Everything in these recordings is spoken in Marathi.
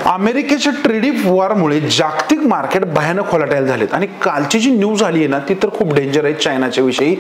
अमेरिकेच्या ट्रेडिफ वॉरमुळे जागतिक मार्केट भयानक व्हॉलटाईल झालेत आणि कालची जी न्यूज आली आहे ना ती तर खूप डेंजर आहे चायनाच्या विषयी.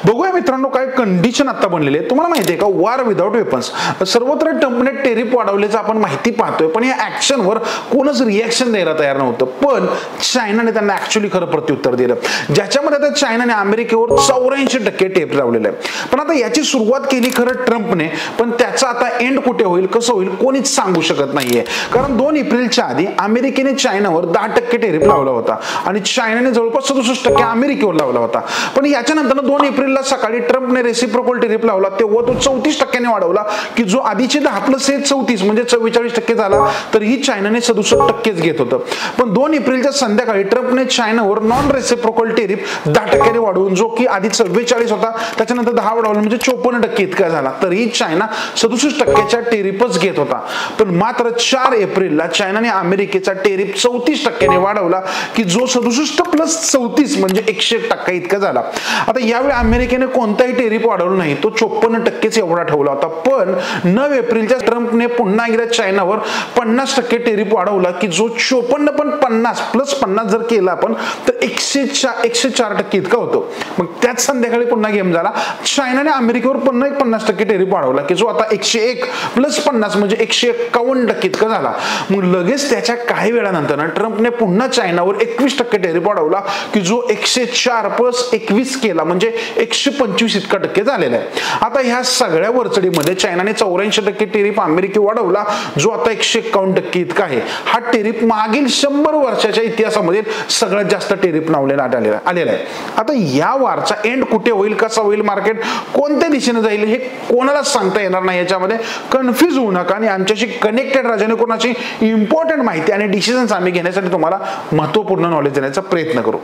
बघूया मित्रांनो काय कंडिशन आता बनलेली आहे. तुम्हाला माहिती आहे का, वॉर विदाउट वेपन्स, सर्वत्र ट्रम्पने टेरिफ वाढवल्याचं आपण माहिती पाहतोय, पण या ऍक्शनवर कोणच रिएक्शन द्यायला तयार नव्हतं. पण चायनाने त्यांना ऍक्च्युअली खरं प्रत्युत्तर दिलं, ज्याच्यामध्ये आता चायनाने अमेरिकेवर 84% टेरिफ लावलेलं आहे. पण आता याची सुरुवात केली खरं ट्रम्पने, पण त्याचा आता एंड कुठे होईल, कसं होईल कोणीच सांगू शकत नाहीये. कारण 2 एप्रिलच्या आधी अमेरिकेने चायनावर 10% टेरिफ लावला होता आणि चायनाने जवळपास 67% अमेरिकेवर लावला होता. पण याच्यानंतर 2 एप्रिलला सकाळी ट्रम्पने रेसिप्रोकल टेरिफ लावला, तेव्हा तो 34% वाढवला, की जो आधीचे 10+1 34 म्हणजे 44% झाला. तर ही चायनाने 67% घेत होतं. पण 2 एप्रिलच्या संध्याकाळी ट्रम्पने चायनावर नॉन रेसिप्रोकल टेरिफ 10% वाढवून, जो की आधी 44 होता त्याच्यानंतर 10 वाढवला म्हणजे 54% इतका झाला. तरीही चायना 67%च्या टेरिफच घेत होता. पण मात्र 4 एप्रिलला चायनाने अमेरिकेचा टेरिफ 34% वाढवला, की जो 67+34 म्हणजे 101% इतका झाला. आता यावेळी अमेरिकेने कोणताही टेरिफ वाढवला नाही, तो 54%च एवढा ठेवला होता. पण 9 एप्रिलच्या ट्रम्पने पुन्हा एकदा चायनावर 50% टेरिफ वाढवला, की जो 54 पण 50+50 जर केला आपण तर 104% इतका होतो. मग त्याच संध्याकाळी पुन्हा गेम झाला, चायनाने अमेरिकेवर पुन्हा 50% टेरिफ वाढवला, की जो आता 101+50 म्हणजे 151% इतका झाला. मग लगेच त्याच्या काही वेळानंतर ट्रम्पने पुन्हा चायनावर 21% टेरिफ वाढवला, की जो 104+21 केला म्हणजे 125 इतका टक्के झालेला आहे. आता ह्या सगळ्या वरचढीमध्ये चायनाने 84% टेरिफ अमेरिकेवर वाढवला, जो आता 151% इतका आहे. हा टेरिफ मागील 100 वर्षाच्या इतिहासामध्ये सगळ्यात जास्त टेरिफ लावलेला आलेला आहे. आता या वारचा एंड कुठे होईल, कसा होईल, मार्केट कोणत्या दिशेने जाईल हे कोणालाच सांगता येणार नाही. याच्यामध्ये कन्फ्यूज होऊ नका आणि आमच्याशी कनेक्टेड राहा, जेणेकरून इम्पॉर्टंट माहिती आणि डिसिजन्स आम्ही घेण्यासाठी तुम्हाला महत्त्वपूर्ण नॉलेज देण्याचा प्रयत्न करू.